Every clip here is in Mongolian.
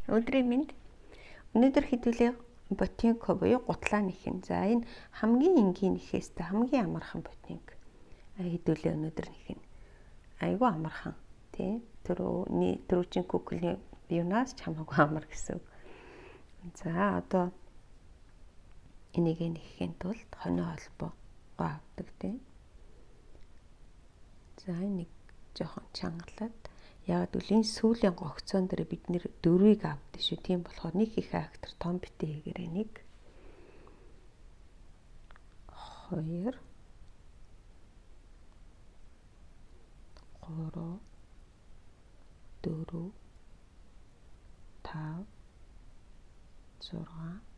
Өдрийн мэнд. Өнөөдөр хэдүүлээ ботинко буюу гутлаа нэхэн. За энэ хамгийн энгийн нэхээстэй хамгийн амархан ботинк. Хэдүүлээ өнөөдөр нэхэн. Айгүй амархан. Тэ? Түрүүчийн куклийн юунаас ч хамаагүй амар гэсэн. За одоо энийг нэхэхийн тулд хонио холбоо авдаг тийм. За нэг жоохон чангалаад яг үлийн сүүлийн гогцоон дээр бид нэр 4-ийг авдээ шүү. Тийм болохоор нэг их актер том битээ хийгээрэй. 1 2 3 4 5 6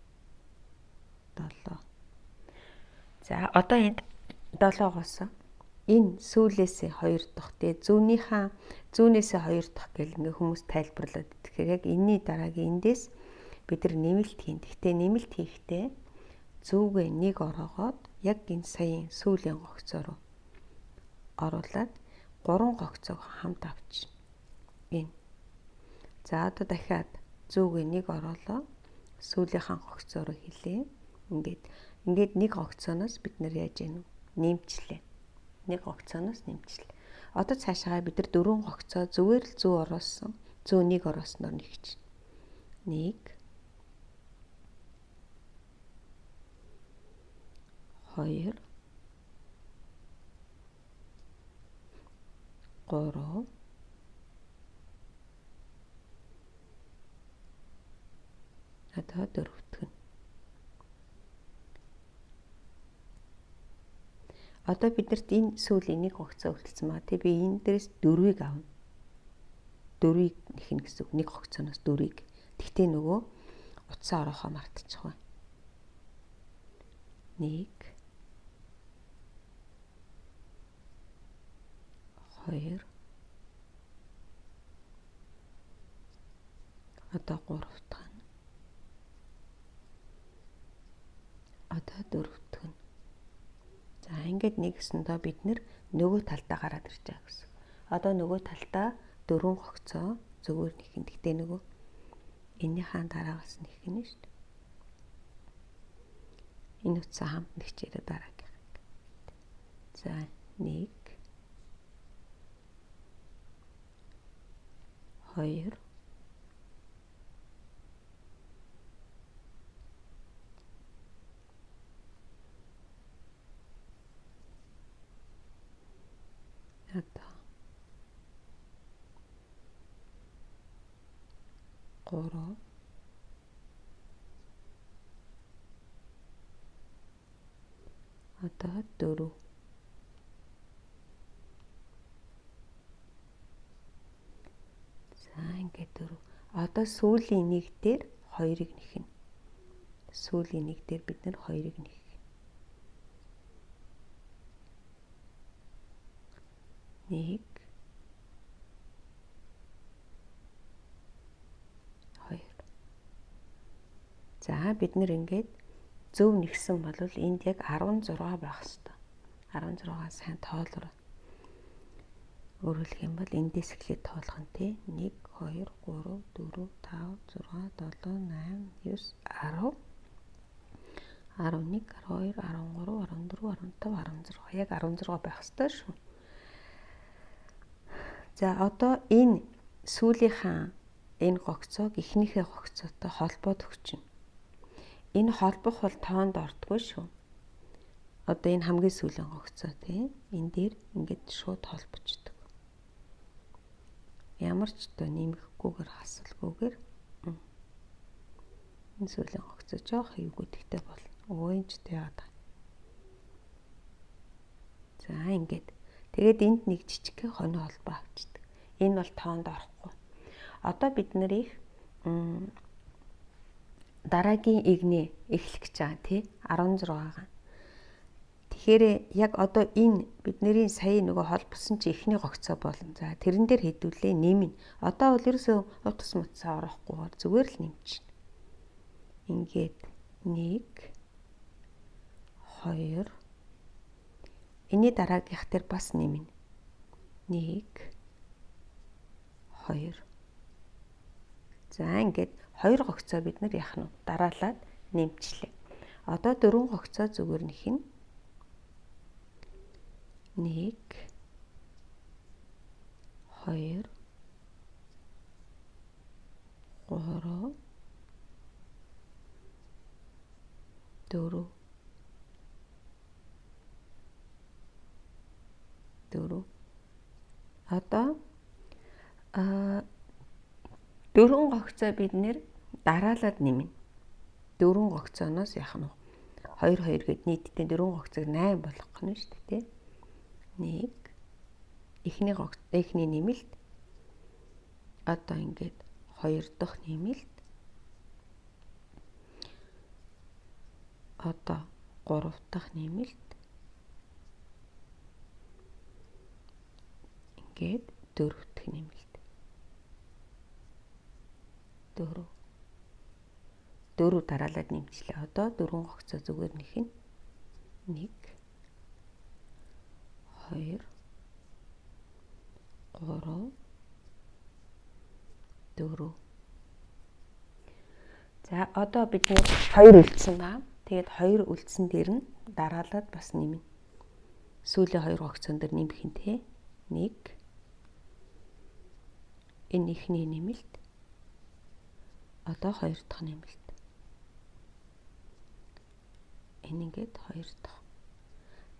7. За одоо энд 7-оос энэ сүүлээсээ 2 дахь тий зүүнээсээ 2 дахь гэл ингээ хүмүүс тайлбарлаад. Тэгэхээр яг энэний дараагийн эндээс бид нар нэмэлт хийн. Гэхдээ нэмэлт хийхдээ зүүгээ 1 ороогоод яг энэ саяын сүүлийн гогцоо руу оруулаад 3 гогцоог хамт авч энэ. За одоо дахиад зүүгээ 1 оруулаа сүүлийнхаа гогцоо руу хэлээ. Ингээд нэг гогцооноос бид нар яаж яах вэ? Нэмчлээ. Нэг гогцооноос нэмчлээ. Одоо цаашаа бид нар 4 гогцоо зүгээр л зүү ороосон. Зүү 1 ороосноор нэгч. 1 2 3 одоо 4 дахь. Одоо биднэрт энэ сүүлийн нэг гогцоо үлдсэн маа. Тэг би энэ дээрээс 4-ийг авна. 4-ийг нэхнэ гэсэн үг. Нэг гогцооноос 4-ийг. Тэгтээ нөгөө утсаа ороохоо мартчих вэ. 1 2 одоо 3 дахь. Одоо 4 дахь. За ингээд нэгсэндээ бид нөгөө талдаа гараад ирж байгаа гэсэн. Одоо нөгөө талдаа 4 гогцоо зүгээр нэхэн. Тэгтээ нөгөө энийхээ дараагаас нэхэн шүү дээ. Энэ утсаа хамт нэгчээрээ дараагийн. За 1 2 одоо 3 одоо 4. За ингээд 4. Одоо сүүлийн нэг дээр 2-ыг нэхнэ. Сүүлийн нэг дээр бид нэр 2-ыг нэхнэ. 1 2. За бид нэр ингээд зөв нэгсэн бол энд яг 16 байх хэвээр. 16 сайн тоолоор өөрөлдөх юм бол эндээс эхлээд тоолох нь тий 1 2 3 4 5 6 7 8 9 10 11 12 13 14 15 16 яг 16 байх хэвээр шүү. За одоо энэ сүүлийнхаа энэ гогцоог эхнийхээ гогцоотой холбоод өгчнө. Энэ холбох бол тоонд ордгүй шүү. Одоо энэ хамгийн сүүлийн гогцоо тийм энэ дээр ингээд шууд холбочдөг. Ямар ч одоо нэмэхгүйгээр хасалгүйгээр энэ сүүлийн гогцоо жоох эвгүй тэгтэй бол өөөнчтэй яагаад. За ингээд тэгээд энд нэг жижиг хонио холбоо авчдаг. Энэ бол тоонд орохгүй. Одоо бид нарыг дараагийн игнээ эхлэх гэж байгаа тий 16-гаа. Тэгэхээр яг одоо энэ бидний сая нөгөө холбосон чи эхний гогцоо болно. За тэрэн дээр хэдүүлээ нэмнэ. Одоо бол ерөөсөө утас мутсаа ороохгүйгээр зүгээр л нэмчихнэ. Ингээд 1 2 энэний дараагийнх дээр бас нэмнэ. 1 2 За ингээд 2 гогцоо бид нар яах нь дараалаад нэмчлээ. Одоо 4 гогцоо зүгээр нэх нь 1 2 3 4 Одоо 4 гогцоо бид нэр дараалаад нэмнэ. 4 гогцооноос яах нь 2 2 гэд нийтдээ 4 гогцоог 8 болгох нь шүү дээ, тий. 1 эхний нэмэлт одоо ингээд 2 дахь нэмэлт одоо 3 дахь нэмэлт ингээд 4 дахь нэмэлт 4 дараалаад нэмчлээ. Одоо 4 гогцоо зүгээр нэх нь 1 2 3 4 За одоо бид 2 үлдсэн ба. Тэгээд 2 үлдсэн дээр нь дараалаад бас нэмнэ. Сүүлийн 2 гогцоон дээр нэмэх нь те 1 энэ ихний нэмэлт одоо 2 дахь нэмэлт энэ ингээд 2 дахь.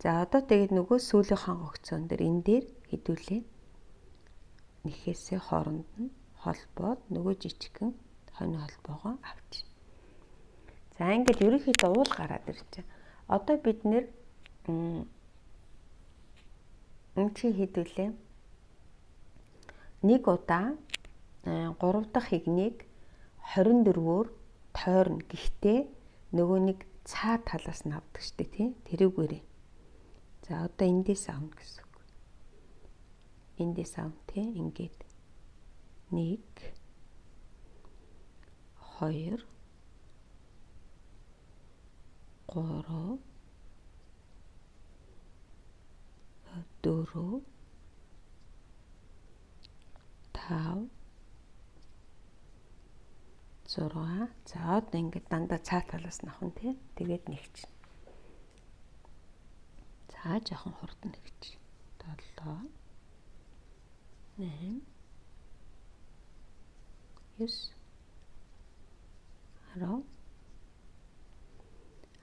За одоо тэгээд нөгөө сүүлийнхаа гогцоон дээр энэ дээр хэдүүлээ нэхээсээ хооронд нь холбоод нөгөө жижигхэн хонь холбоогоо авчих. За ингээд ерөнхийдөө уул гараад ирж. Одоо бид нэр чи хэдүүлээ 1 удаа 3 дахь игнийг 24-өөр тойрно. Гэхдээ нөгөө нэг цаа талаас нь авдаг штэ тий. Тэрүүгээрээ. За одоо эндээс авна гэсэн үг. Эндээс авна тий. Ингээд 1 2 3 4 5 6 За одоо ингээд дандаа цаа талаас нь авах нь тий. Тэгээд нэгч. За жоохон хурдан нэгч. 7 8 9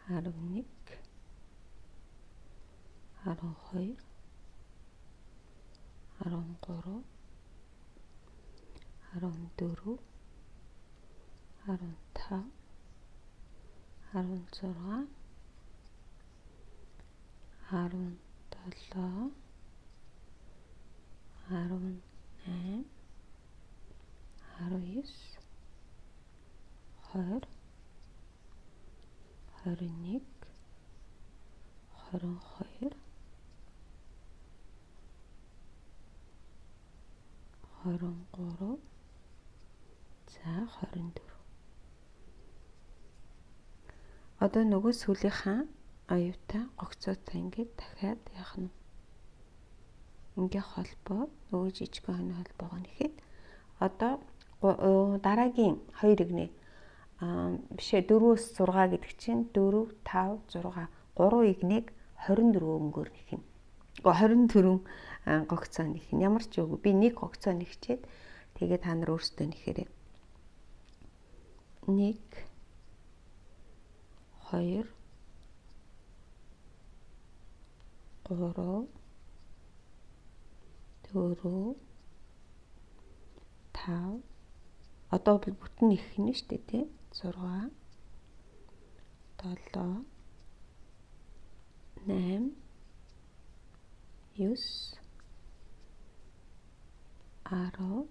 10 11 12 13 14 15 16 17 18 19 20 21 22 23 За 24 Одоо нөгөө сүүлийнхаа аюутай гогцоотой ингээд дахиад яах нь ингээ холбоо нөгөө жижигхэн хонь холбоогоо нэхэд одоо дараагийн 2 игний бишээ 4-өөс 6 гэдэг чинь 4 5 6 3 игнийг 24 өнгөөр нэхнэ. 24 гогцоо нэхнэ. Ямар ч үгүй би 1 гогцоо нэхчээд тэгээ та нар өөрсдөө нэхээрэй. 1 2 3 4 5 одоо бүтэн нэхнэ шүү дээ тий 6 7 8 9 10 11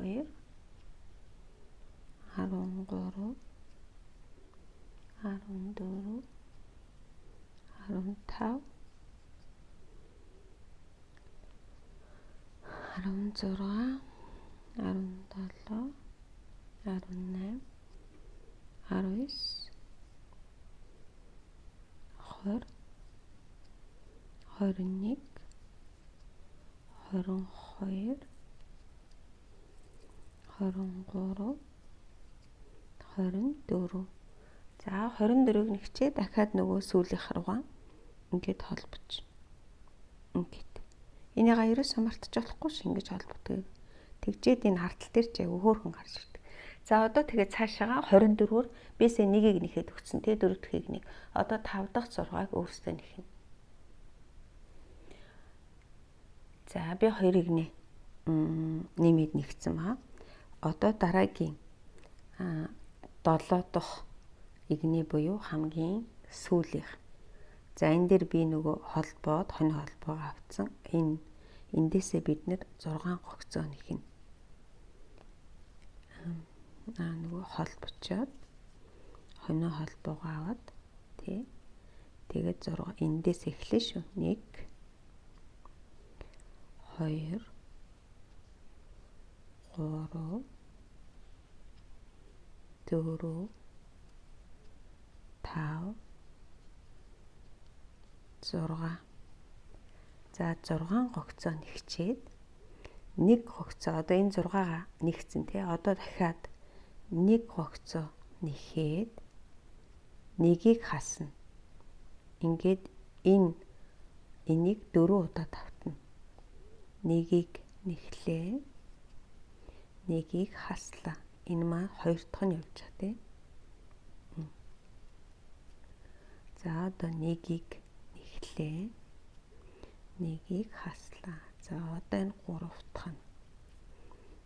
12 13 14 15 16 17 18 19 20 21 22, 23, 24. За 24-г нэгчээ дахиад нөгөө сүүлийнх руугаа ингээд холбож. Ингээд. Энийг ерөөсөө мартаж болохгүй ш ингэж холбогдгоо. Тэгжээд энэ хартал дээр ч аягүй хөөрхөн гарч ирдэг. За одоо тэгээд цаашаага 24-өр бисээ нэгийг нэхэд өгсөн. Тэгээ 4 дахийг нэг. Одоо 5 дахь 6-ыг өөрсдөө нэхнэ. За би 2-ыг нэмээд нэгцэн ба. Одоо дараагийн 7 дахь игний буюу хамгийн сүүлийнх. За энэ дээр би нөгөө холбоод хонь холбоогоо авцсан. Эндээсээ бид нэр 6 гогцоо нэхнэ. Нөгөө холбочоод хонь холбоогоо аваад тэгээд 6 эндээс эхлэв шүү. 1 2 3 4 5 6. За 6 гогцоо нэгчээд 1 гогцоо одоо энэ 6-га нэгцэн тий. Одоо дахиад 1 гогцоо нэхээд нэгийг хасна. Ингээд энийг 4 удаа давтна. Нэгийг нэхлээ. Нэгийг хаслаа. Энэ маань 2 дахь нь явж байгаа тий. За одоо нэгийг нэхлээ. Нэгийг хаслаа. За одоо энэ 3 дахь нь.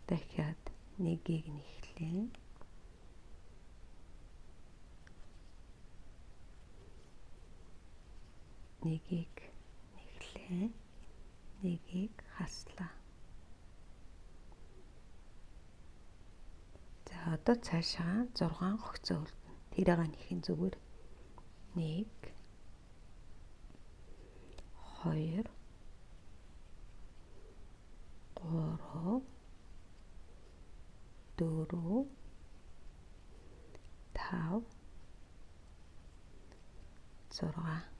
Дахиад нэгийг нэхлээ. Нэгийг нэхлээ. Нэгийг хаслаа. За одоо цаашаа 6 гогцоо үлдэнэ. Тэрийг нэхин зүгээр 1 2 3 4 5 6.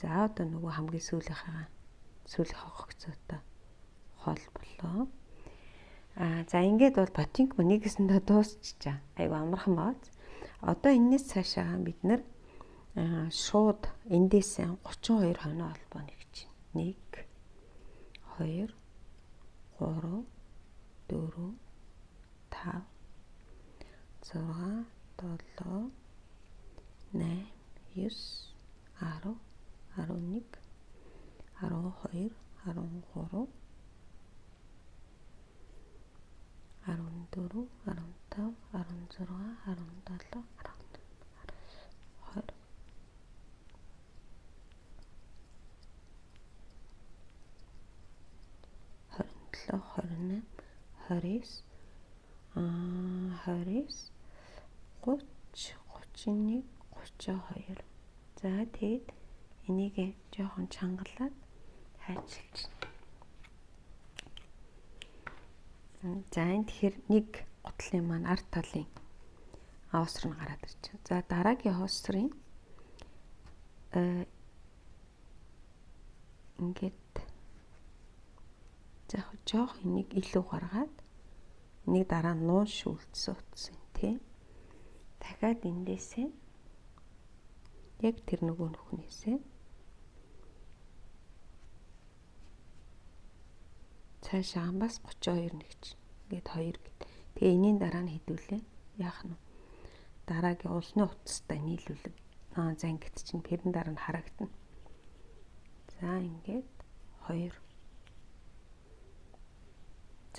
За одоо нөгөө хамгийн сүүлийнхээ гогцоотой холболоо. За ингээд бол ботинк нэг гэсэндээ дуусчихаа. Айгу амархан бааз. Одоо энэс цаашаа бид нэр шууд эндээс 32 хоноо холбоо нэгж байна. 1 2 3 4 5 6 7 8 9 10 11 12 13 14 15 16 17 28 29 30 31 32. За тэгээд энийг жоохон чангалаад хайчилж. За энэ тэгэхээр нэг гутлын маань ард талын хоосор нь гараад ирж байна. За дараагийн хоосрын ингээд за жоох энийг илүү гаргаад нэг дараа нь нуун шүүлтсэн утсан тий. Дахиад эндээсээ яг тэр нөгөө нүхнээсээ цаашаа бас 32 нэгч. Ингээд 2 гэд. Тэгээ энийн дараа нь хэдүүлээ. Яах нь дараагийн улсны утастай нийлүүлэг. Зангид чинь тэрэн дараа нь харагдана. За ингээд 2.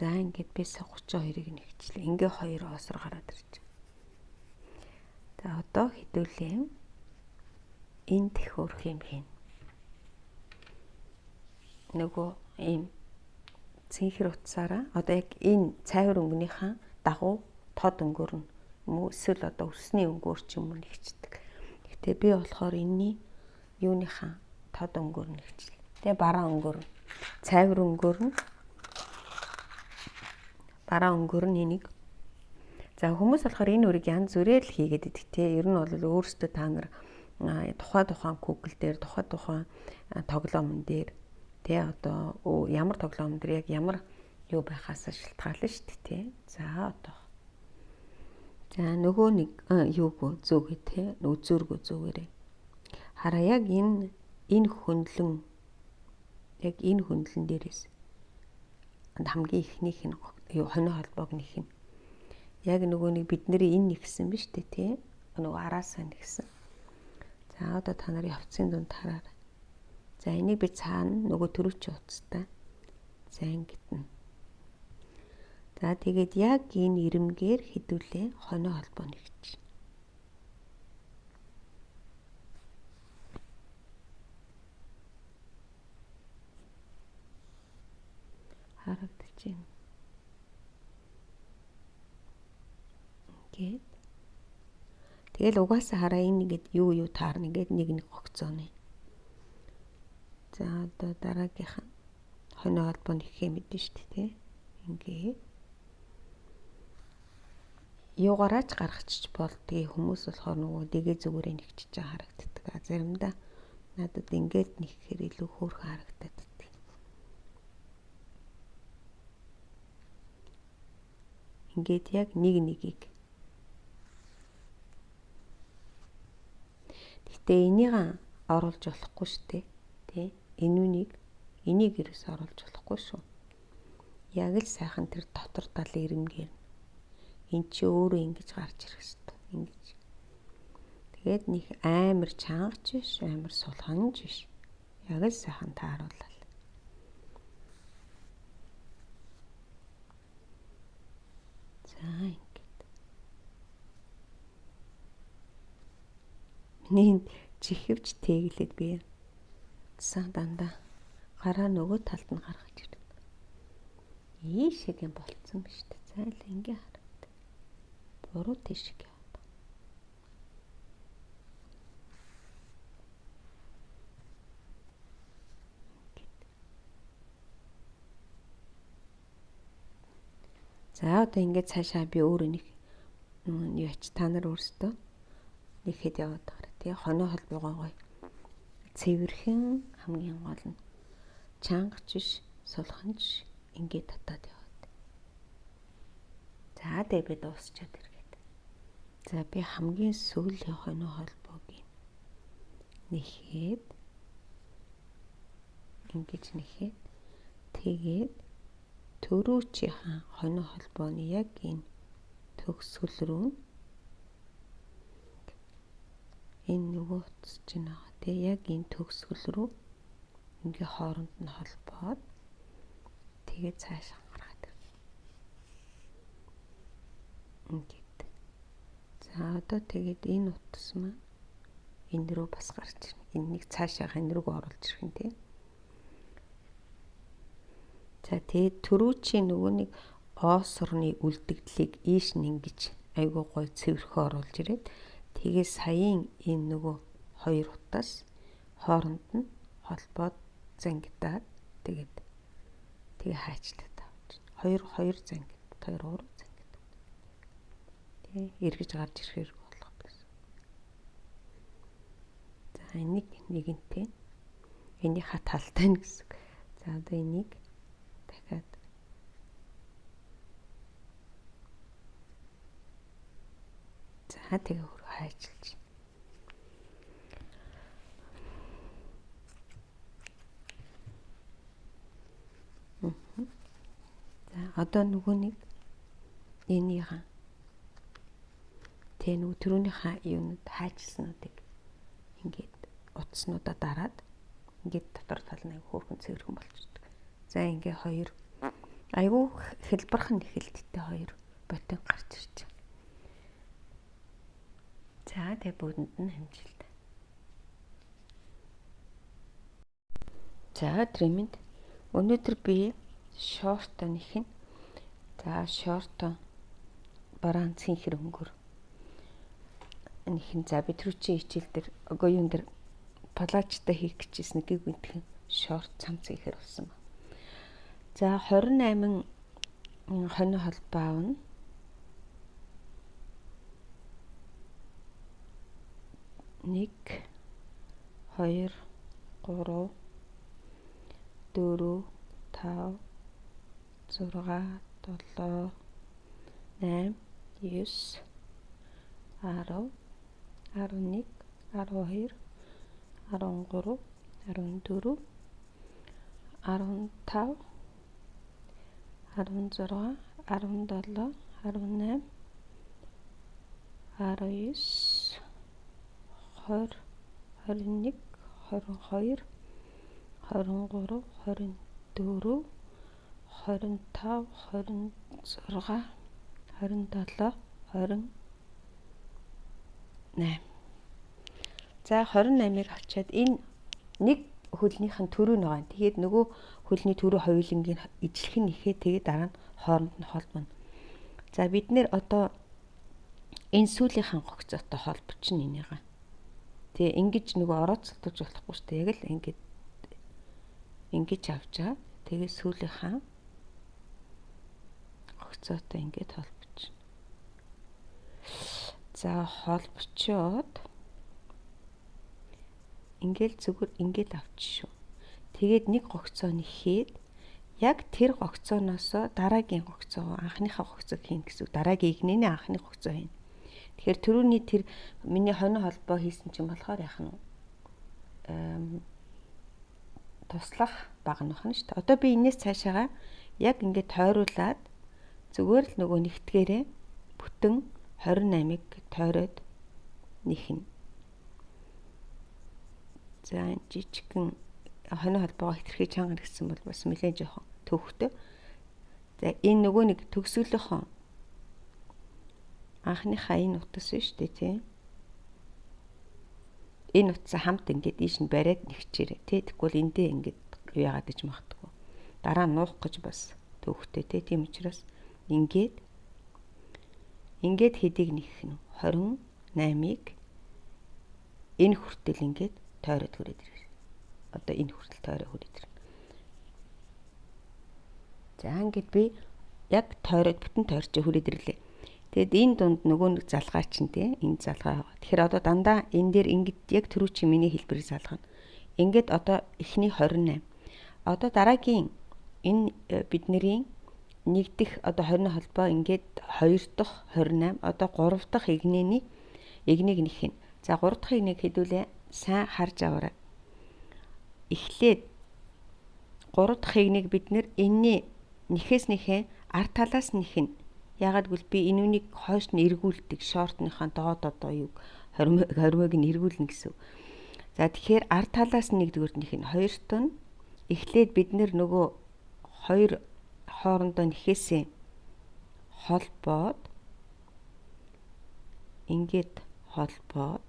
За ингээд бис 32-ыг нэгчлээ. Ингээ 2 хоосор гараад ирж. За одоо хэдүүлээ. Энд их өрх юм хийн. Нөгөө ийм цэнхэр утсаараа одоо яг энэ цайвар өнгөнийхөө дагуу тод өнгөөр нь мөн эсвэл одоо өсний өнгөөр ч юм уу нэгчдэг. Гэтэ би болохоор энэний юуныхаа тод өнгөөр нэгчлээ. Тэгээ бараа өнгөөр цайвар өнгөөр нь бараа өнгөөр нь энийг за хүмүүс болохоор энэ үрийг янз бүрээр л хийгээд идэх те. Ер нь бол өөрсдөө та нар тухайн Google дээр тухайн тоглоомн дээр Тэ одоо ямар тоглоом дээр яг ямар юу байхаас шалтгаална шүү дээ тий. За одоо. За нөгөө нэг юуг зөөгөө тий. Үзүүргөө зөөгөөрэй. Хараа яг энэ хөндлөн яг энэ хөндлөн дээрээс хамгийн ихнийх нь хонио холбоог нэх нь. Яг нөгөө нэг бидний энэ нэгсэн биз дээ тий. Нөгөө араасаа нэгсэн. За одоо та нар явцын дунд хараарай. За энийг би цаана нөгөө төрөвчийн утастай за ингэтэн. За тэгээд яг энэ ирэмгээр хэдүүлээ хонио холбоо нэгж. Харагдаж байна. Ингээд. Тэгэл угаасаа хараа энэ ингээд юу таарна ингээд нэг гогцооно. За одоо дараагийнх нь хонио холбоо нэхээ мэдэн шүү дээ тий. Ингээд юугаараач гаргачих болдгийг хүмүүс болохоор нөгөө дэгээ зүгээрээ нэгчиж байгаа харагддаг. А заримдаа надад ингээд нэххээр илүү хөөрхөн харагдаад байдаг. Ингээд яг нэгийг. Гэтэ энийг оруулж болохгүй шүү дээ. Тэ? Энийг ерөөс оруулж болохгүй шүү. Яг л сайхан тэр дотор талын ирэмгээр эн чи өөрөө ингэж гарч ирэх хэрэгтэй. Ингэж. Тэгээд нэг амар чангач биш, амар сулханж биш. Яг л сайхан тааруулал. За ингэж. Миний чихвч тэглээд би утсан дандаа гараа нөгөө талд нь гаргаж ирдэг. Ийшэг юм болцсон биз дээ. За л ингэ хараад. Буруу тийшэг яваад. За одоо ингэ цаашаа би өөрөө нэг яач та нар өөрсдөө нэхэд яваад байгаа. Тэгээ хонио холбоогоо гоё. Цэвэрхэн хамгийн гол нь чангач биш, сулханж ингээд татаад яваад. За тэгээ би дуусчаад иргээд. За би хамгийн сүүлийн хонио холбоог нэхэд ингэж нэхэд тэгээд төрүүчийн хонио холбооны яг энэ төгсгөл рүү энэ нөгөө утасч байгаа. Тэгээ яг энэ төгсгөл рүү ингээ хооронд нь холбоод тэгээ цаашаа гаргаад ирнэ. Ингээд. За одоо тэгээд энэ утас маань энэ рүү бас гарч ирнэ. Энийг цаашаа энэ рүү оруулж ирэх юм тийм. За тэгээд төрүүчийн нөгөө нэг оосорны үлдэгдлийг ийш нь ингэж айгуу гой цэвэрхээ оруулж ирээд тэгээ саяын энэ нөгөө хоёр утас хооронд нь холбоод зангидаад тэгээд тэгээ хайчлаад авч. Хоёр зангид, хоёр уруу зангид. Тэгээ эргэж гарч ирэхээр болох гэсэн. За энийг нэгэнтэй энийг талтай нь гэсэн. За одоо энийг дахиад за тэгээ хөрөө хайчилж. За одоо нөгөө нэг энийхэн тэ нөгөө түрүүнийхээ юунууд хайчилснуудыг ингээд утаснуудаа дараад ингээд дотор тал нь хөөрхөн цэвэрхэн болчихдог. За ингээ хоёр айгүй хэлбархан нэхэлттэй хоёр ботин гарч ирж байгаа. За тэгээ бүгдэнд нь хамжилт. За тримэнд өнөөдөр би шорт нэхин. За шорт бараан цэнхэр өнгөр нэхин. За бид рүүчийн хичээл дээр үгүй юм дээр палачтай хийх гэжсэн нэг гинтхэн шорт цам цэнхэр болсон ба. За 28 хонио холбоо авна. Нэг 2 3 4 5 6 7 8 9 10 11 12 13 14 15 16 17 18 19 20 21 22 23 24 25 26 27 28. За 28-ыг авчиад энэ нэг хөлнийх нь төрөө байгаа. Тэгээд нөгөө хөлний төрөө хоёулангийн ижлэх нь ихэд тэгээд дараа нь хооронд нь холбоно. За бид нэр одоо энэ сүүлийнхэн гогцоотой холбоч нь энийгээ. Тэгээ ингэж нөгөө орооцолдож болохгүй шүү дээ. Яг л ингэж авч байгаа. Тэгээ сүүлийнхэн гогцоотой ингэж холбоч. За холбочоод ингээл зүгээр ингээд авчих шүү. Тэгээд нэг гогцоо нэхээд яг тэр гогцооноос дараагийн гогцоо анхныхаа гогцоог хийн гэсэн. Дараагийн игнэний анхны гогцоо хийн. Тэгэхээр түрүүний тэр миний хонь холбоо хийсэн чинь болохоор яах нь туслах багнах нь шүү дээ. Одоо би энэс цаашаага яг ингээд тойруулаад зүгээр л нөгөө нэгтгээрээ бүтэн 28-ыг тойроод нэхнэ. За жижигхэн хонь холбоогоо хэтэрхий чанга гэсэн бол бас нэлээд жоохон төвхтэй. За энэ нөгөө нэг төгсгөлийнхөө анхныхаа энэ утас шүү дээ тий. Энэ утсаа хамт ингээд ийш нь бариад нэгчээрээ тий. Тэгвэл эндээ ингээд юу яагаад гэж магтгүй. Дараа нь нуух гэж бас төвхтэй тий. Тийм учраас ингээд хэдийг нэгхэн 28-ыг энэ хүртэл ингээд тойроод хүрээд ирэх. Одоо энэ хүртэл тойроо хүрээд ирэх. За ингээд би яг тойроод бүтэн тойрч хүрээд ирлээ. Тэгэд энэ дунд нөгөө нэг залгаа чинь тий энэ залгаа. Тэгэхээр одоо дандаа энэ дээр ингээд яг түрүү чи миний хэлбэрийг залгана. Ингээд одоо эхний 28. Одоо дараагийн энэ бидний нэг дэх одоо 20 холбоо ингээд 2 дахь 28 одоо 3 дахь игнийг нэхнэ. За 3 дахь игнийг хэдүүлээ сайн харж аваарай. Эхлээд 3 дахь игнийг бид нэр энэний нэхээснийхээ ард талаас нэхнэ. Яагаад гэвэл би энүүнийг хойш нь эргүүлдэг шортныхаа доод одоо юу 20-ыг нь эргүүлнэ гэсэн. За тэгэхээр ард талаас нь нэгдүгээр нэхнэ. Хоёрт нь эхлээд бид нэр нөгөө хоёр хоорондоо нэхээсээ холбоод ингээд холбоод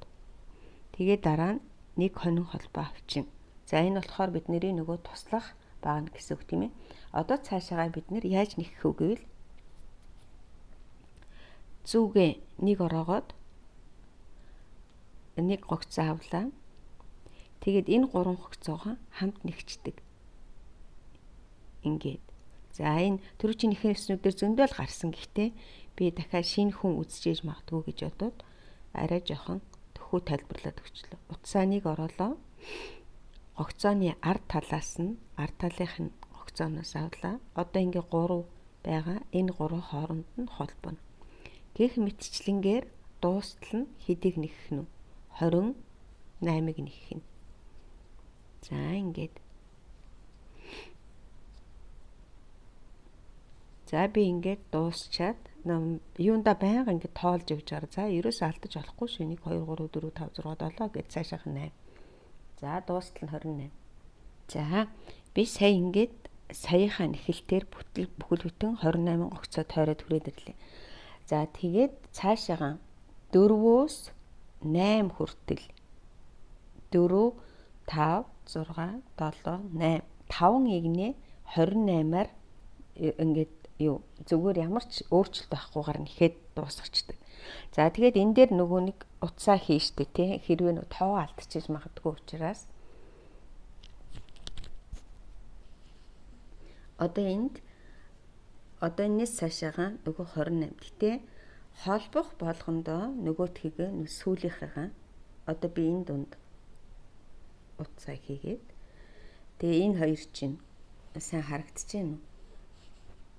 тэгээ дараа нь нэг хонин холбоо авчина. За энэ болохоор бидний нөгөө туслах багна гэсэн үг тийм ээ. Одоо цаашаагаа бид нэр яаж нэхэх вэ гэвэл зүгээ нэг ороогоод нэг гогцоо авлаа. Тэгээд энэ гурван гогцоогоо хамт нэгчдэг. Ингээд. За энэ төрөчийн нэхээснүүдээр зөндөл гарсан. Гэхдээ би дахиад шинэ хүн үзчихэж магадгүй гэж бодоод арай жоохон төхөө тайлбарлаад өгчлөө. Утсаа нэг ороолоо. Гогцооны ард талаас нь ард талынх нь гогцооноос авлаа. Одоо ингээ 3 байгаа. Энэ 3 хооронд нь холбоно. Гэх мэтчлэнгээр дуустал нь хэдийг нэхэх нь 28-ыг нэхэх нь. За ингээд. За би ингээд дуусчаад юунда байнга ингээд тоолж явж байгаа. За ерөөсөө алдаж болохгүй шүү. 1 2 3 4 5 6 7 гэж цаашаах нь 8. За дуустал нь 28. За би сая ингээд саяхаа нэхэлтээр бүхэл бүтэн 28 гогцоо тойроод хүрээд ирлээ. За тэгээд цаашаага 4-өөс 8 хүртэл 4 5 6 7 8 5 игнээ 28-аар ингээд юу зүгээр ямар ч өөрчлөлт байхгүйгээр нэхэд дуусгачдаг. За тэгээд энэ дээр нөгөө нэг утсаа хийжтэй тий хэрвээ нөгөө тоо алдчихж магадгүй учраас одоо энэс цаашаага нөгөө 28. Гэтэ холбох болгондоо нөгөөдхийг сүүлийнхээгаа одоо би энэ дунд утсаа хийгээд тэгээ энэ хоёр чинь сайн харагдаж байна уу?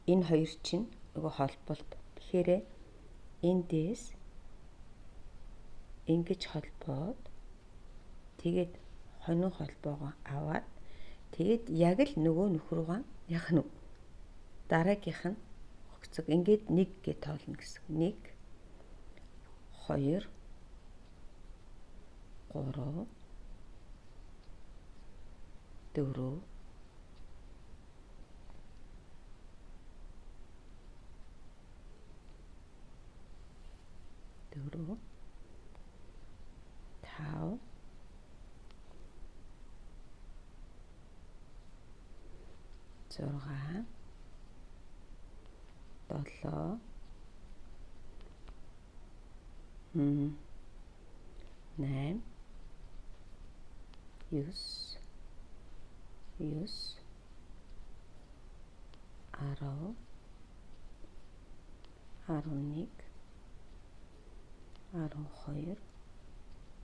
Энэ хоёр чинь нөгөө холболт. Тэгэхээр эндээс ингэж холбоод тэгээд хонин холбоогоо аваад тэгээд яг л нөгөө нөхрөөгөө яах нь дараагийнх нь огцог ингээд 1 гэж тоолно гэсэн. 1 2 3 4 4 5 6 7 8 9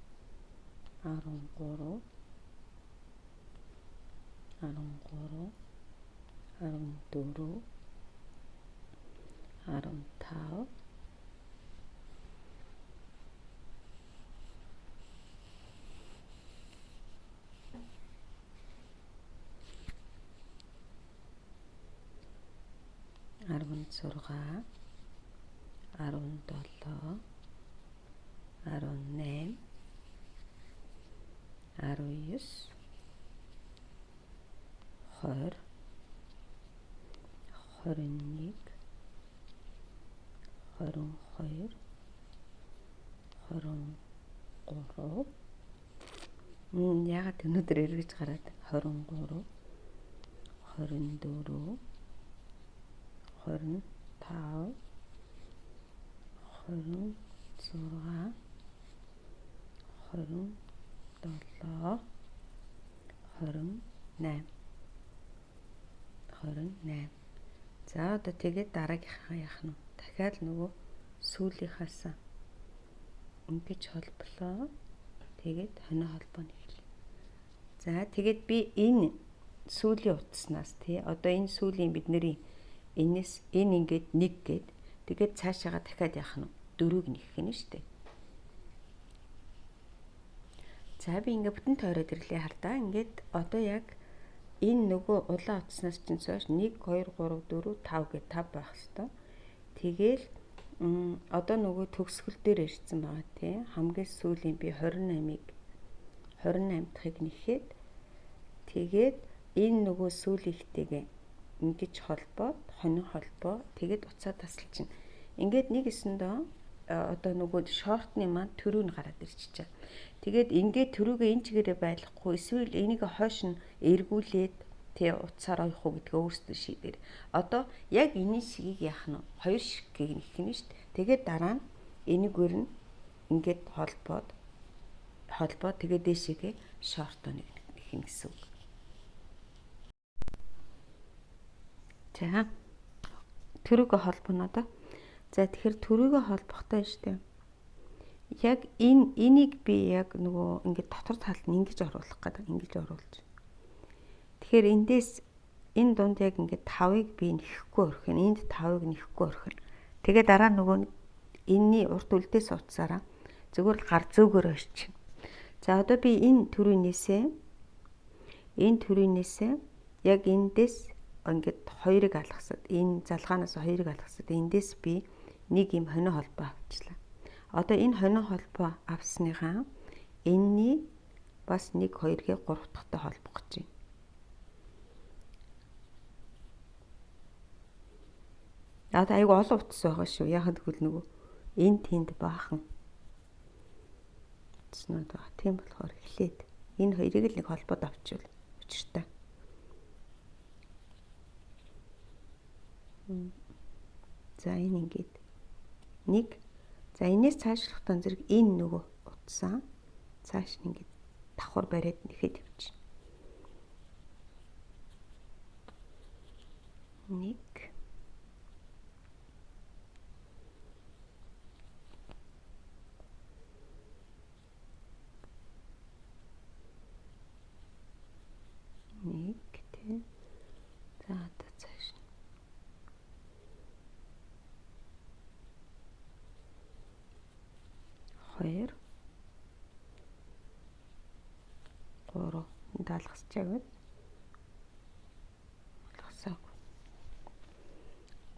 10 11 12 13 14 15 16 17 18 19 20 21 22 23 яагаад өнөөдөр эргэж гараад 23 24 25 26 27 28 28. За одоо тэгээд дараагийнхаа яах нь дахиад нөгөө сүүлийнхаас ингэж холболоо. Тэгээд хоноо холбооны хэлээ. За тэгээд би энэ сүүлийн утаснаас тий одоо энэ сүүлийн бидний энэс энэ ингээд 1 гээд тэгээд цаашаага дахиад яах нь 4-г нэгэх нь шүү дээ. За би ингээд бүтэн тойроод ирлээ хардаа. Ингээд одоо яг энэ нөгөө улаан утаснаас чинь цааш 1 2 3 4 5 гэж 5 байх хэвээр. Тэгээл одоо нөгөө төгсгөл дээр ирсэн байгаа тий. Хамгийн сүүлийн би 28 дахыг нэхэд тэгээд энэ нөгөө сүүлийнхтэйгээ ингэж холбоод хонин холбоо тэгээд уцаа тасалж чинь. Ингээд нэг эсэндээ одоо нөгөө шортны маань төрөө нь гараад ирчихэж байгаа. Тэгээд ингээд төрөөгөө энэ чигээрээ байлгахгүй эсвэл энийг хойш нь эргүүлээд тий утсаар ойх уу гэдгээ өөрсдөө шийдээр. Одоо яг энэ шигийг яах нь хоёр шигийг нэх нь шүү дээ. Тэгээд дараа нь энийгээр нь ингээд холбоод тэгээд дээшээгээ шортоо нэг нэх нь гэсэн үг. За төрөөгөө холбоно одоо. За тэгэхээр төрөөгөө холбохтой шүү дээ. Яг энийг би яг нөгөө ингээд дотор талд нь ингэж оруулах гэдэг ингэж оруулж. Тэгэхээр эндээс энэ дунд яг ингээд 5-ыг би нэхэхгүй орхино. Энд 5-ыг нэхэхгүй орхино. Тэгээ дараа нөгөө энэний урт үлдээс утсаараа зөвхөн гар зөөгөр орчих. За одоо би энэ төрийнээсээ яг эндээс ингээд 2-ыг алгасаад энэ залгаанаас 2-ыг алгасаад эндээс би нэг юм хонин холбоо авчлаа. Одоо энэ хонин холбоо авсныхаа энэний бас 1 2-гээ 3 дахьтай холбох гэж байна. Одоо айгу олон утас байгаа шүү. Яхад гэвэл нөгөө энэ тэнд баахан утаснууд байгаа. Тийм болохоор эхлээд энэ хоёрыг л нэг холбоод авчвал учиртай. За энэ ингээд 1. За энэс цаашлахтан зэрэг энэ нөгөө утсаа цааш нь ингээд давхар бариад нэхэд явчих. 1 1 тэ 3 даалгасчааг байна. Алгасааг.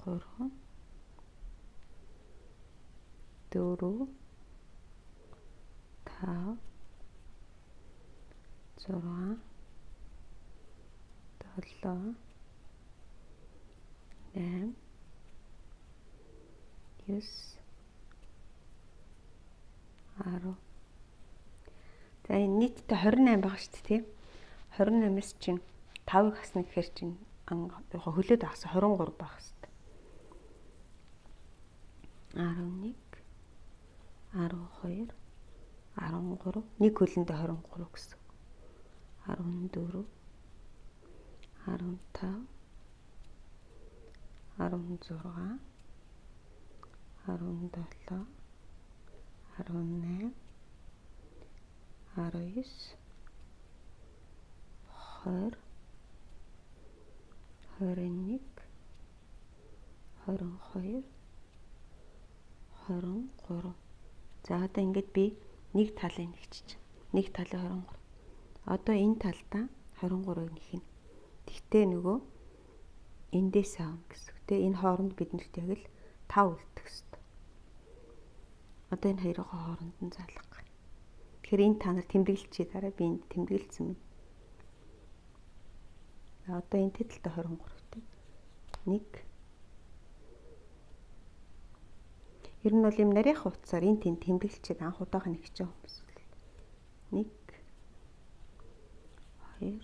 3 4 5 6 7 8 9 10. За энэ нийтдээ 28 байгаа шүү дээ, тийм. 28-аас чинь 5-ыг хасна гэхээр чинь хөлөөд авсан 23 байх хэрэгтэй. 11 12 13 нэг хөлөндөө 23 гэсэн. 14 15 16 17 18 19 20 21 22 23. За одоо ингэж би нэг талыг нэгчиж. Нэг талын 23. Одоо энэ талдаа 23-ыг нэхнэ. Тэгтээ нөгөө эндээс аавна гэсэн. Тэ энэ хооронд биднэрт яг л 5 үлдэх ёстой. Одоо энэ хоёрын хооронд нь залгах. Тэгэхээр энэ та нар тэмдэглэчээ дараа би энд тэмдэглэсэн юм. Одоо энэ тэтэлтэй 23-тэй. 1 ер нь бол юм нарийнх утсаар энэ тэнд тэмдэглэчээд анх удаага нэгч байгаа хүмүүс. 1 2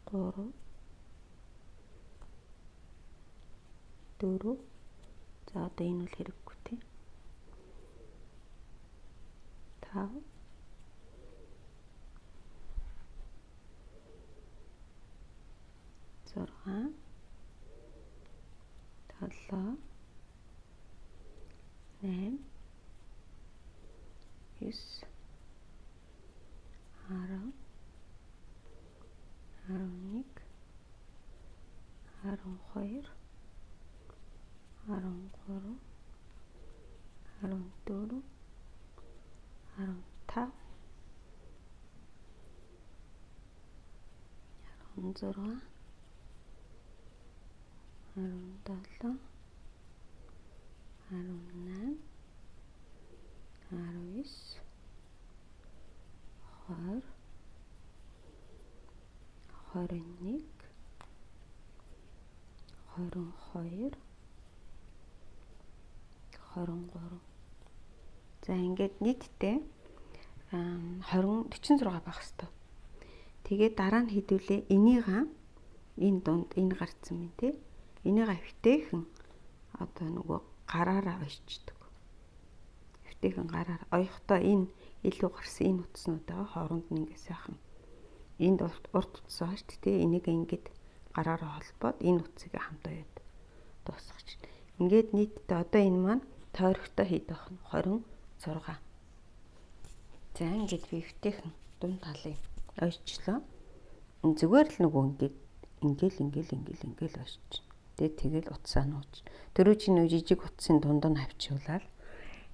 3 4. За одоо энэ бол хэрэггүй тий. 5 6 7 8 9 10 11 12 13 14 15 16 17 18 19 20 21 22 23. За ингээд нийтдээ 46 байх хэвээр. Тэгээд дараа нь хэдүүлээ энийгээ энэ дунд энэ гарцсан юм тий. Энийгээ хөвтэйхэн одоо нөгөө гараараа ойчдөг. Хөвтэйхэн гараар ойхдоо энэ илүү гарсан энэ утаснуудаа хооронд нь ингээ сайхан энд урт утас байгаа шүү дээ. Энийг ингээд гараараа холбоод энэ утсыг хамтаа яд дуусгах чинь. Ингээд нийтдээ одоо энэ маань тойрогтой хэд байх нь 26. За ингээд би хөвтэйхэн дунд талыг ойчлоо. Зүгээр л нөгөө ингээл ойч. Тэгээд утсаа нууч. Тэрүү чинь нэг жижиг утсын дунд нь авчуулаад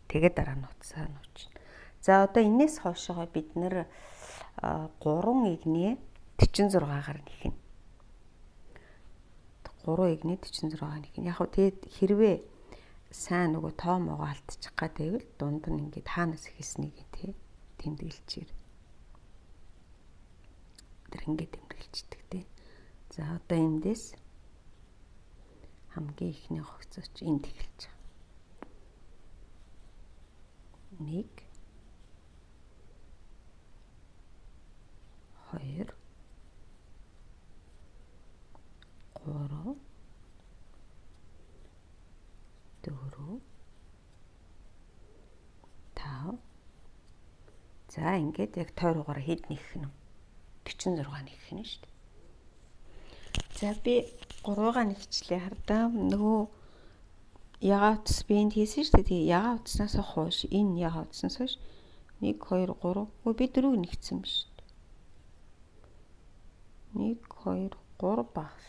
тэгээд дараа нь утсаа нууч. За одоо энэс хоошоо бид нэр 3 игнээ 46-гаар нэхнэ. 3 игнээ 46-гаар нэхнэ. Яг хөө тэгээд хэрвээ сайн нөгөө тоо могоо алдчих гад байвал дунд нь ингээд хаанаас ихэлснийг тий тэмдэглэчихэр. Тэр ингээд тэмдэглэждэг тий. За одоо эндээс хамгийн ихний хогцооч энд эхэлж байгаа. 1 2 3 4 5. За ингээд яг тойрогоор хэд нэхэх нь 46 нэхэх нь шүү дээ. За би 3-аа нэгчлээ хардаа нөгөө ягаа утас би энд хийсэн шүү дээ. Тэгээ ягаа утаснаас хойш энэ ягаа утаснаас хойш 1 2 3 би 4 нэгцсэн биш. 1 2 3 баг.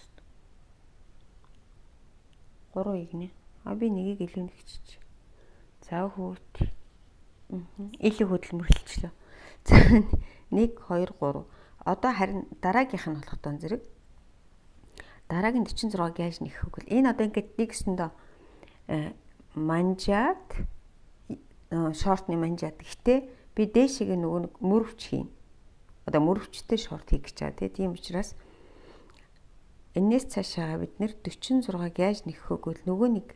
3 игнэ. Би нэгийг илүү нэгчиж. За хүүт. Илүү хөдөлмөрлөлчлөө. За 1 2 3. Одоо харин дараагийнх нь болох тон зэрэг. Дараагийн 46-г яаж нэхэх вэ? Энэ одоо ингээд нэгсэндээ манжаад шортны манжаад. Гэхдээ би дээшээ нөгөө нэг мөрөвч хийн. Одоо мөрөвчтэй шорт хийх гэж байгаа тийм учраас энэс цаашаа бид нэр 46-г яаж нэхэх вэ? Нөгөө нэг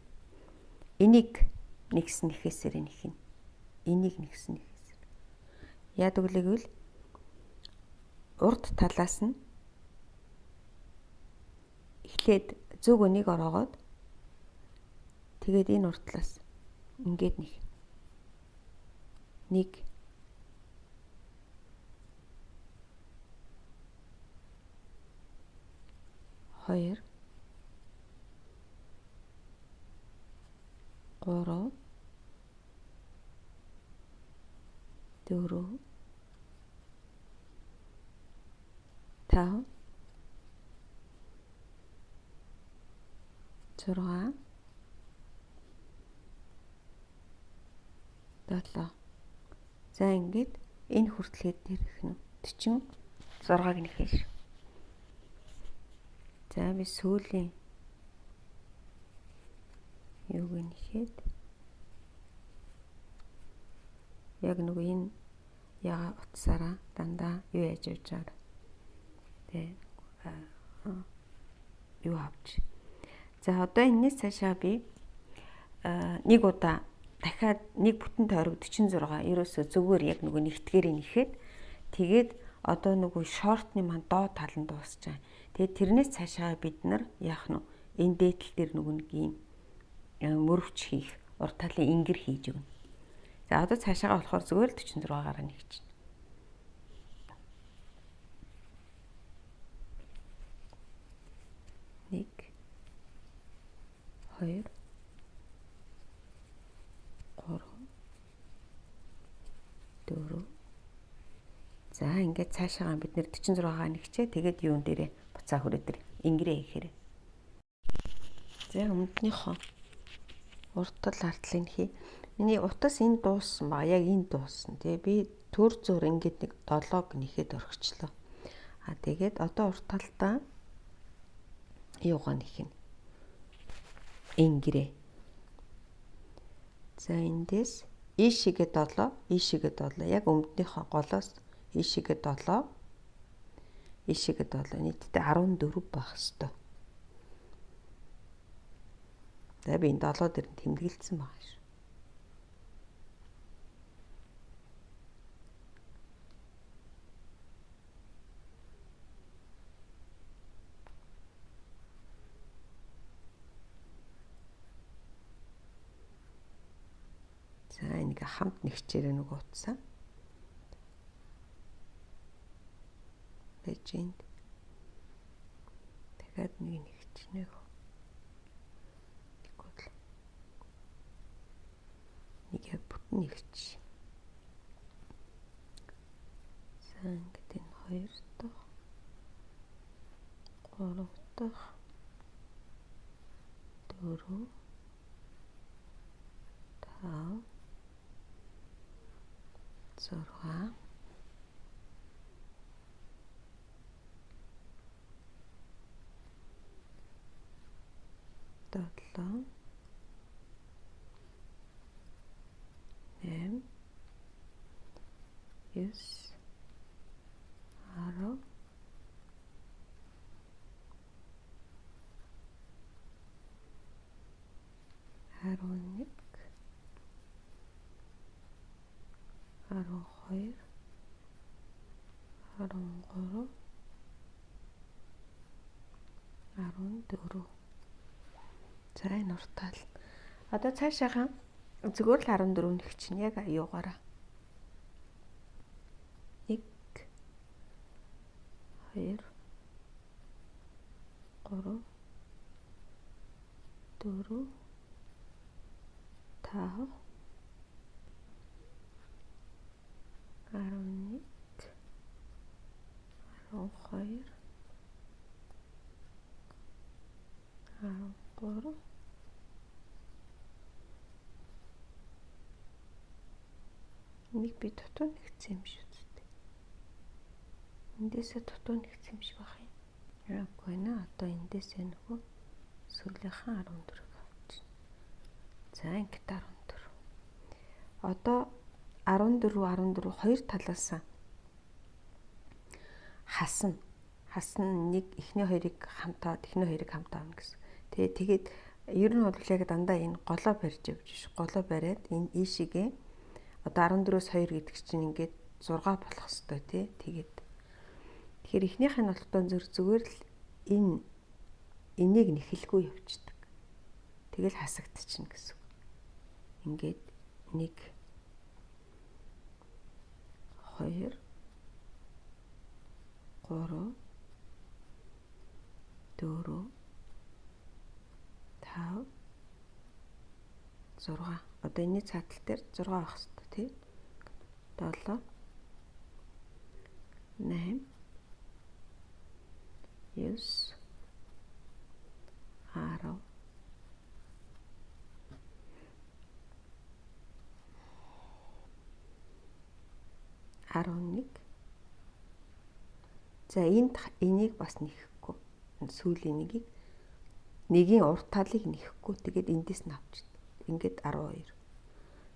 энийг нэгсэн нэхээсээр нэхин. Энийг нэгсэн нэхээсээр. Яадаг вэ гэвэл урд талаас нь эхлээд зөв өнийг ороогоод тэгээд энэ урд талаас ингээд нэг 1 2 3 4 5 6 7. За ингээд энэ хүртлээд ирэх нь 46-г нэхэж. За би сүүлийн юуг нэхэд яг нөгөө энэ яга утсаараа дандаа юу яаж явж байгаа. Тэ юу авч. За одоо энэс цаашаа би нэг удаа дахиад нэг бүтэн тойрог 46 ерөөсөө зүгээр яг нөгөө нэгтгээрээ нэхэд тэгээд одоо нөгөө шортны маань доод тал нь дуусч байгаа. Тэгээд тэрнээс цаашаа бид нар яах нь энэ дээдл дээр нөгөө нэг юм мөрөвч хийх урд талын ингэр хийж өгнө. За одоо цаашаа болохоор зүгээр л 46-аараа нэгч. 1 2 3 4. За ингээд цаашаа бид нэр 46-аа нэгчээ. Тэгээд юун дээрээ буцаа хүрээ дээр ингэрээ хийхээр. За өмнөднийхөө урттал артлыг хий. Миний утас энэ дууссан ба яг энэ дууссан. Тэгээ би төр зур ингээд нэг 7-г нэхэд орхичлоо. Тэгээд одоо урт талдаа юугаа нэхнэ. Ингэрээ. За эндээс ийшээгээ 7, ийшээгээ 7. Яг өмнөднийхөө голоос ийшээгээ 7, ийшээгээ 7. Нийтдээ 14 байх хэвээр. За би энэ 7 дээр тэмдэглэсэн байгаа шүү. За ингээ хамт нэгчээрээ нөгөө утсаа. Legend. Дахиад нэг нэгчнэ. Нэг яг бүтэн нэгч. За ингээд энэ 2 дахь 3 дахь 4 5 6 7 8 9 10 11 12 13 14. За энэ уртаал. Одоо цаашаахан зүгээр л 14 нэг чинь яг аюугаараа. 1 2 3 4 5 11 12 13 нэг би дотор нэгсэн юм шүү дээ. Эндээсээ дутуу нэгц юм шиг байна. Яагүй наа одоо эндээсээ нөгөө сүүлийнхэн 14-ийг авчих. За ингээд 14. Одоо 14 хоёр талаас хасна нэг эхний хоёрыг хамтаад авна гэсэн. Тэгээд ер нь бол яг дандаа энэ голоо барьж явж голоо бариад энэ ийшээгээ одоо 14-өөс 2 гэдэг чинь ингээд 6 болох хэвээр тий. Тэгэхээр эхнийх нь болохдоо зүгээр л энийг нэхэлгүй явчихдаг. Тэгэл хасагдчихна гэсэн. Ингээд 1 2 3 4 5 6. Одоо энэний цаатал дээр 6 авах хэрэгтэй тий. 7 8 9 10 11. За энийг бас нэхэхгүй. Сүүлийн нэгийн урт талыг нэхэхгүй. Тэгээд эндээс нь авчихдаг. Ингээд 12.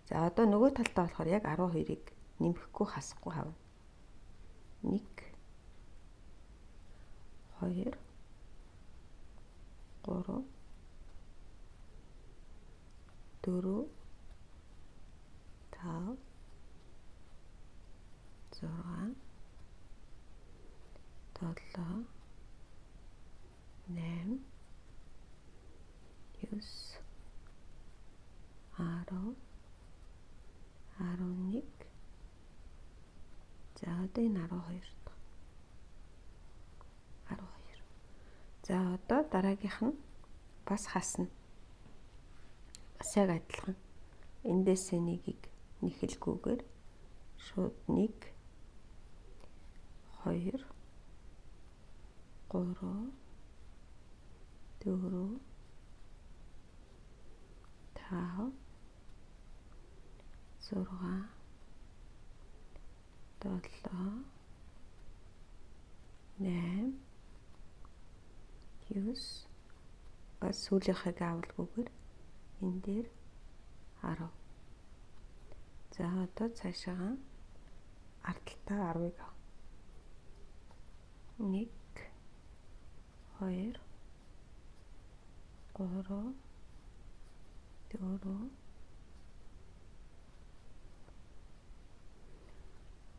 За одоо нөгөө талтаа болохоор яг 12-ыг нэмэхгүй хасахгүй хавна. 1 2 3 4 5 6 7 8 9 10 11. За одоо энэ 12 дахь. 12. За одоо дараагийнх нь бас хасна. Бас яг адилхан. Эндээс нэгийг нэхэлгүйгээр шууд 1 2 3 4 5 6 7 8 9 бас сүүлийнхээ авалгүйгээр энэ дээр 10. За одоо цаашаа ардталтаа 10-ыг ав. 1 2 3 4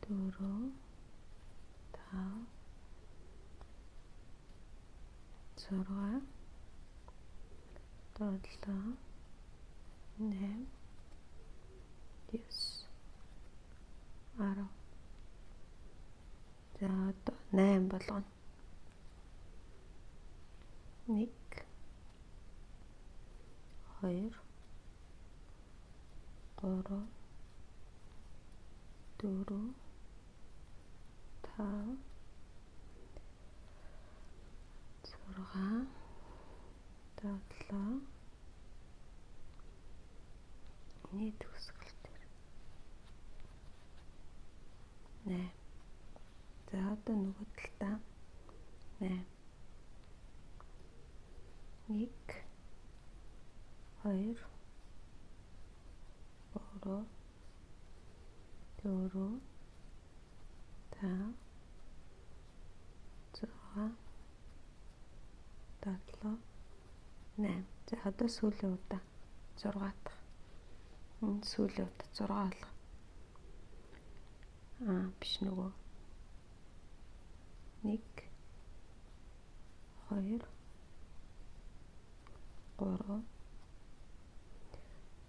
4 5 6 7 8 9 10. За одоо 8 болгоно. 1 2 3 4 5 6 7 нэг төгсгөл дээр 8. За одоо нөгөө талдаа 8 1 2 3 4 5 6 7 8. За одоо сүүлийн удаа 6 дахь. Энэ сүүлийн удаа 6 болох. Биш нөгөө 1 2 3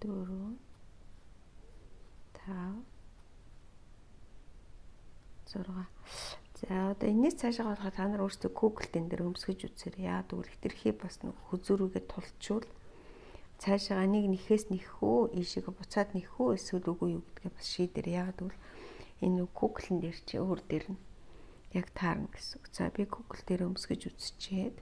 4 5 6. За одоо энэс цаашаа болохоор та нар өөрсдөө Google дээр өмсгөж үзээрэй. Яа тэгвэл хэтэрхий бас нэг хүзүүрүүгээ тулчвал цаашаа нэг нэхээс нэхүү, ийшээгээ буцаад нэхүү эсвэл үгүй юу гэдгээ бас шийдэр. Яа тэгвэл энэ Google-ын дээр чи өөр дээр нь яг таарна гэсэн. За би Google дээр өмсгөж үзчихээд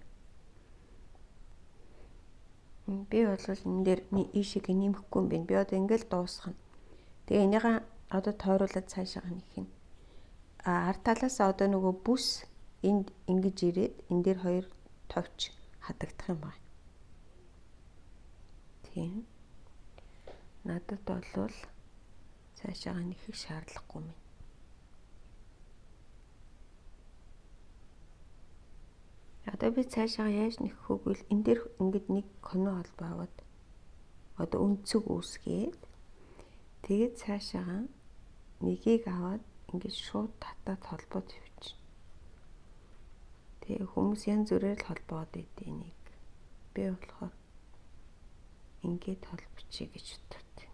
би бол энэ дээр ийшээгээ нэмэхгүй юм байна. Би одоо ингээл дуусгана. Тэгээ энийгээ одоо тойруулаад цаашаа нэх юм. ард талаас одоо нөгөө бүс энд ингэж ирээд энэ дээр хоёр товч хадагдах юм байна. Тийм. Надад болвол цаашаага нэхэх шаардлагагүй юм. Одоо би цаашаага яаж нэхэх вэ гэвэл энэ дээр ингэж нэг коно холбоо аваад одоо өнцөг үүсгээд тэгээд цаашаага нэгийг аваад ингэж шууд татаад холбоод явчих. Тэгээ хүмүүс янз бүрээр л холбоод идэв энийг. Би болохоор ингээд холбочих гэж боддог.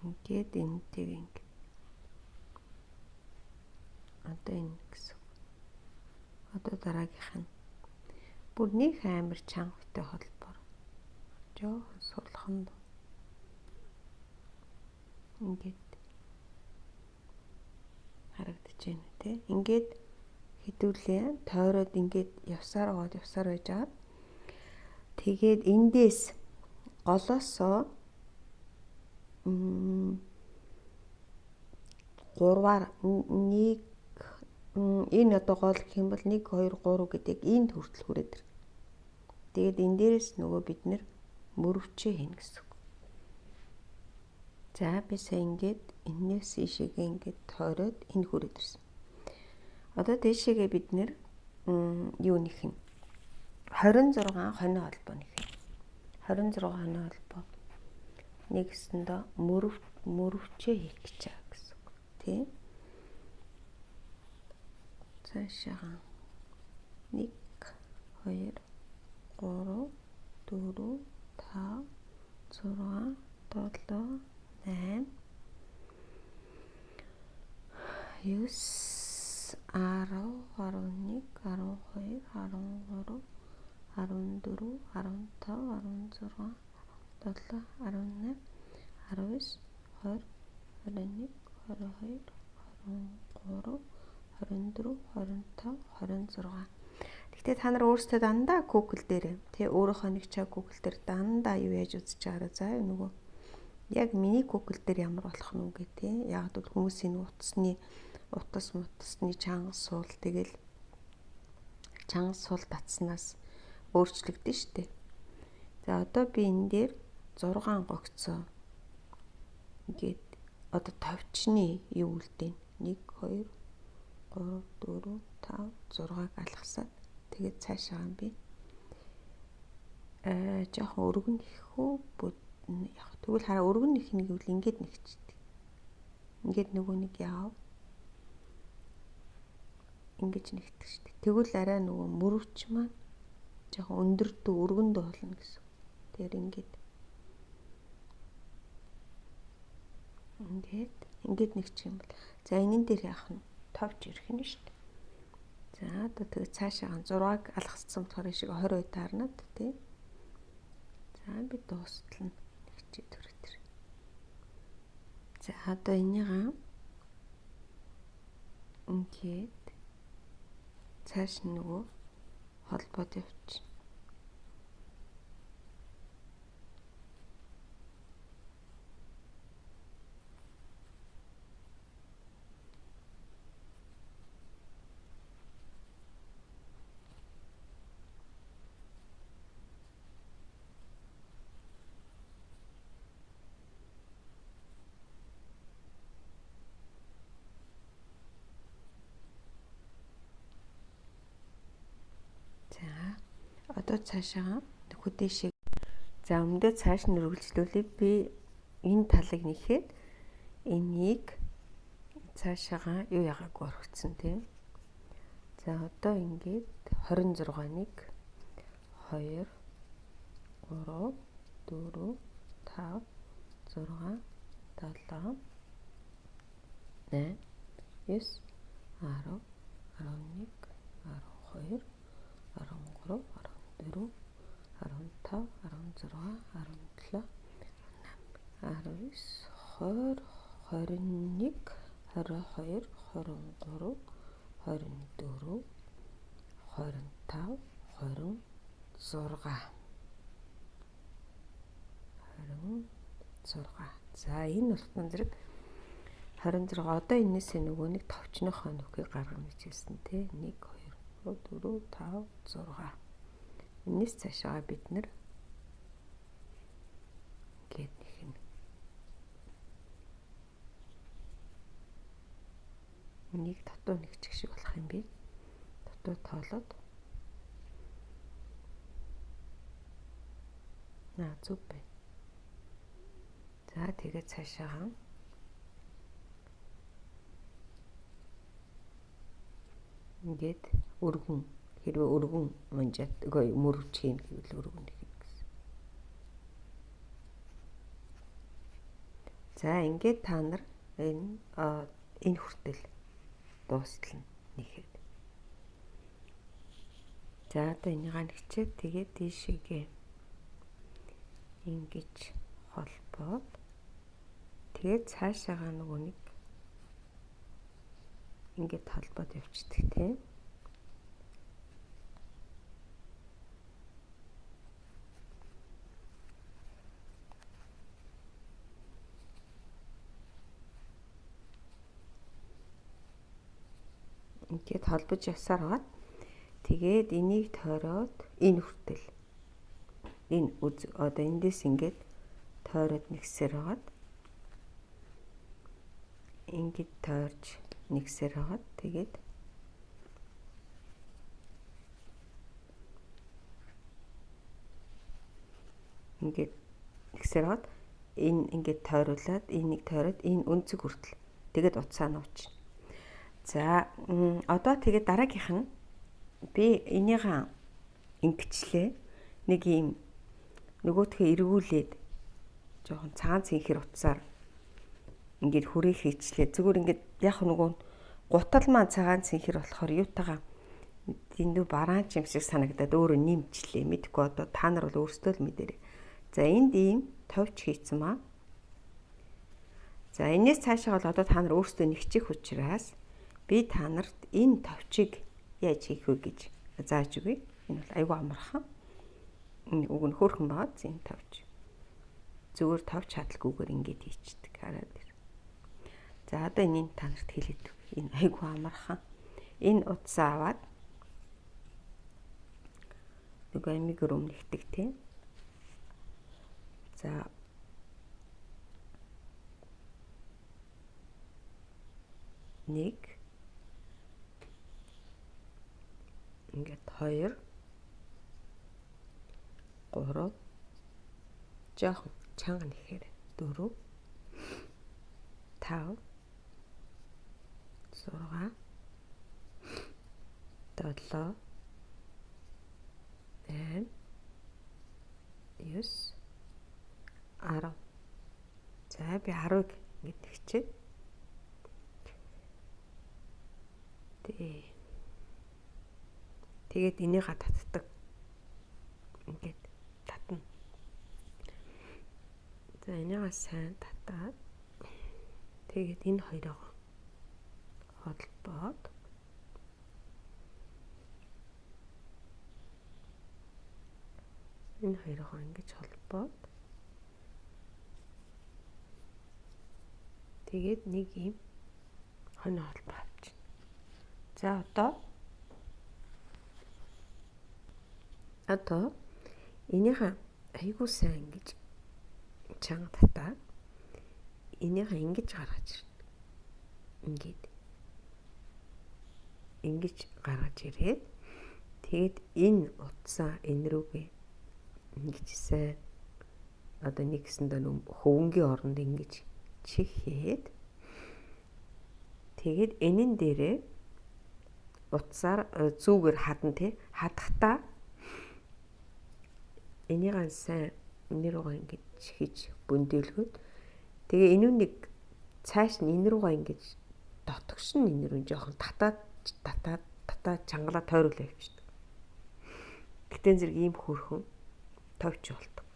Ингээд энэтэйг ингээд. Одоо энэ гэсэн. Одоо дараагийнх нь бүр нэг амар чангатай холбоор. Жоохон сулхан. Ингээд харагдаж байна тий. Ингээд хэдүүлээ тойроод ингээд явсаар байж байгаа. Тэгээд эндээс голоосоо 3-аар нэг энэ одоо гол гэх юм бол 1 2 3 гэдэг энд хүртэл хүрээд ирнэ. Тэгээд энэ дээрээс нөгөө бид нэр мөрөвчөө хийнэ гэсэн. За би сая ингээд энээс ийшээгээ ингээд тойроод энэ хүрээд ирсэн. Одоо дэшээгээ бид нэр юу нэх юм? 26 хонио холбоо нэх юм. 26 хонио холбоо. Нэгэсэндээ мөрөвчөө хийх гэж байгаа гэсэн. Тэ? Цаашаа 1 2 3 4 5 6 7 8 9 10 11 12 13 14 15 16 17 18 19 20 21 22 23 24 25 26. Гэхдээ та нар өөрсдөө дандаа Google дээр тий өөрийнхөө нэг чаг Google дээр дандаа юу яаж үзэж байгаараа заа нөгөө яг миний Google дээр ямар болох нь үгүй тий. Яг л хүмүүсийн утасны чангас суул тэгэл чангас суул татснаас өөрчлөгдөн штэ. За одоо би энэ дээр 6 гогцоо ингээд одоо товчны юу үлдээн 1 2 3 4 5 6-ыг алгасаад тэгээд цаашаа би жоохон өргөн нэхүү яг тэгвэл хараа өргөн нэх нэг үл ингээд нэгчдэг. Ингээд нөгөө нэг яав. Ингэж нэгдэг шүү дээ. Тэгвэл арай нөгөө мөрөвч маань жоохон өндөрдөө өргөндөө болно гэсэн. Тэр ингээд нэгчих юм бол за энэн дээр яах нь товч ирэх нь шүү дээ. За одоо тэгээ цаашаа 6-ыг алгасцсан болохоор шиг 22 таарнаад тий. За би дуустал нь нэгчээ төрөтөр. За одоо энийгаа ингээд цааш нөгөө холбоод явчих. Одоо цаашаа хөдөө шиг за өмнөдөө цааш нь үргэлжлүүлээ би энэ талыг нэхэд энийг цаашаага юу ягааг өргөцсөн тийм. За одоо ингээд 26-ыг 2 3 4 5 6 7 8 9 10 11 12 13 14 15 16 17 19 20 21 22 23 24 25 26 6. За энэ болгон зэрэг 26. Одоо энээсээ нөгөө нэг товчныхоо нүхийг гаргана гэж хэлсэн тий. 1 2 3 4 5 6. Энээс цаашаа бид нэр гээд нэхнэ. Нэг дотоо нэгчих шиг болох юм би. Дотоо тоолоод. Зүг байна. За тэгээд цаашаа ингээд өргөн хэрвээ өргөн манжаад мөрөвч хийн гэвэл өргөн гэх юм гэсэн. За ингээд та нар энэ хүртэл дуустал нэхэд. За одоо энийг нэгчээд тэгээд тийшээгээ ингэж холбоод тэгээд цаашаага нөгөө нэг ингээд холбоод явчихдаг тийм. Ингээд холбож явсаар байгаа. Тэгээд энийг тойроод энэ хүртэл энэ одоо эндээс ингээд тойроод нэгсээр хагаад ингээд тойрч нэгсээр хагаад тэгээд ингээд нэгсээр хагаад энэ ингээд тойруулаад энийг тойроод энэ өнцөг хүртэл тэгээд утсаа нууч. За одоо тэгээд дараагийнх нь би энийг ингэчлээ нэг юм нөгөөдхөө эргүүлээд жоохон цагаан цэнхэр утсаар ингээд хүрээ хийчлээ. Зүгээр ингээд яг нөгөө гутал маань цагаан цэнхэр болохоор юутайгаа дэндүү бараан ч юм шиг санагдаад өөрөө нэмчлээ. Мэдгүй одоо та нар бол өөрсдөө л мэдэрэй. За энд ийм товч хийцэн маа. За энэс цаашаа бол одоо та нар өөрсдөө нэгчих учраас би та нарт энэ товчийг яаж хийх вэ гэж зааж өгье. Энэ бол айгүй амархан. Уг нь хөөрхөн байгаа зин товч. Зүгээр товч хадлаггүйгээр ингээд хийчихдэг. Хараад ир. За одоо энийг та нарт хэлээд өг. Энэ айгүй амархан. Энэ утсаа аваад нөгөө амиг өмнөхдөг тийм. За нэг ингээд 2 3 жоохон чанга нэхээр 4 5 6 7 8 9 10. За би 10-ыг ингэж тэгчээ. Тэгээд энийг татдаг. Ингээд татна. За энийг сайн татаад тэгээд энэ хоёроо холбоод энэ хоёроо ингэж холбоод тэгээд нэг юм хоноо холбоо авчих. За одоо энийхээ айгуу сайн ингэж чанга татаад энийхээ ингэж гаргаж ирнэ. Ингэж гаргаж ирээд тэгээд энэ утсаа энэ рүүгээ ингэж сайн одоо нэгсэндээ хөвөнгийн оронд ингэж чихээд тэгээд энэн дээрээ утсаар зүүгээр хадна тий. Хадахтаа энийг сайн энэ руугаа ингэж чихэж бөндөлгөөд тэгээ энэ нэг цааш нь энэ руугаа ингэж дотгошн энэ рүү жоохон татаад чангалаа тойруулаа явчихдаг. Гэтэн зэрэг ийм хөрхөн товч болдог.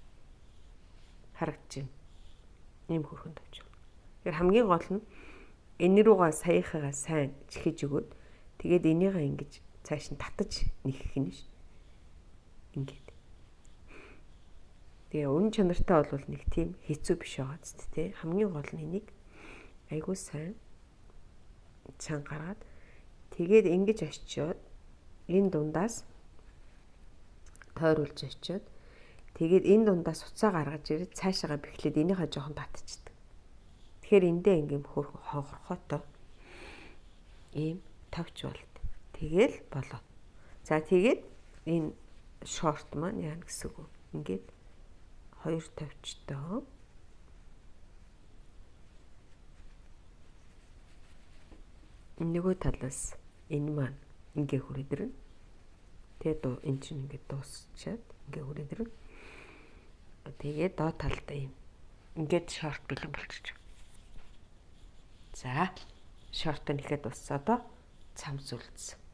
Харагдаж байна. Ийм хөрхөн товч. Тэгэхээр хамгийн гол нь энэ руугаа саяхагаа сайн чихэж өгөөд тэгээд энийгээ ингэж цааш нь татаж нэхэх нь ш. Ингээд. Тэгээ үнэн чанартай бол нэг тийм хэцүү биш байгаа зү тэ. Хамгийн гол нь энийг айгуу сайн гаргаад тэгээд ингэж очиод энэ дундаас тойруулж очиод тэгээд энэ дундаас уцаа гаргаж ирээд цаашаага бэхлээд энийхээ жоохон татчихдаг. Тэгэхээр эндээ ингээм хонхорхоотой ийм тавч болд. Тэгэл болоо. За тэгээд энэ шорт маань яа гэсэн үг. Ингээд хоёр тавчтай нөгөө талаас энэ маань ингээ хүрээдэрнэ. Тэгээд энэ чинь ингээ дуусчаад ингээ хүрээдэрнэ. Тэгээд доод талдаа юм ингээд шорт бэлэн болчих. За шорт нь ихэд дууссан одоо цамц үлдсэн.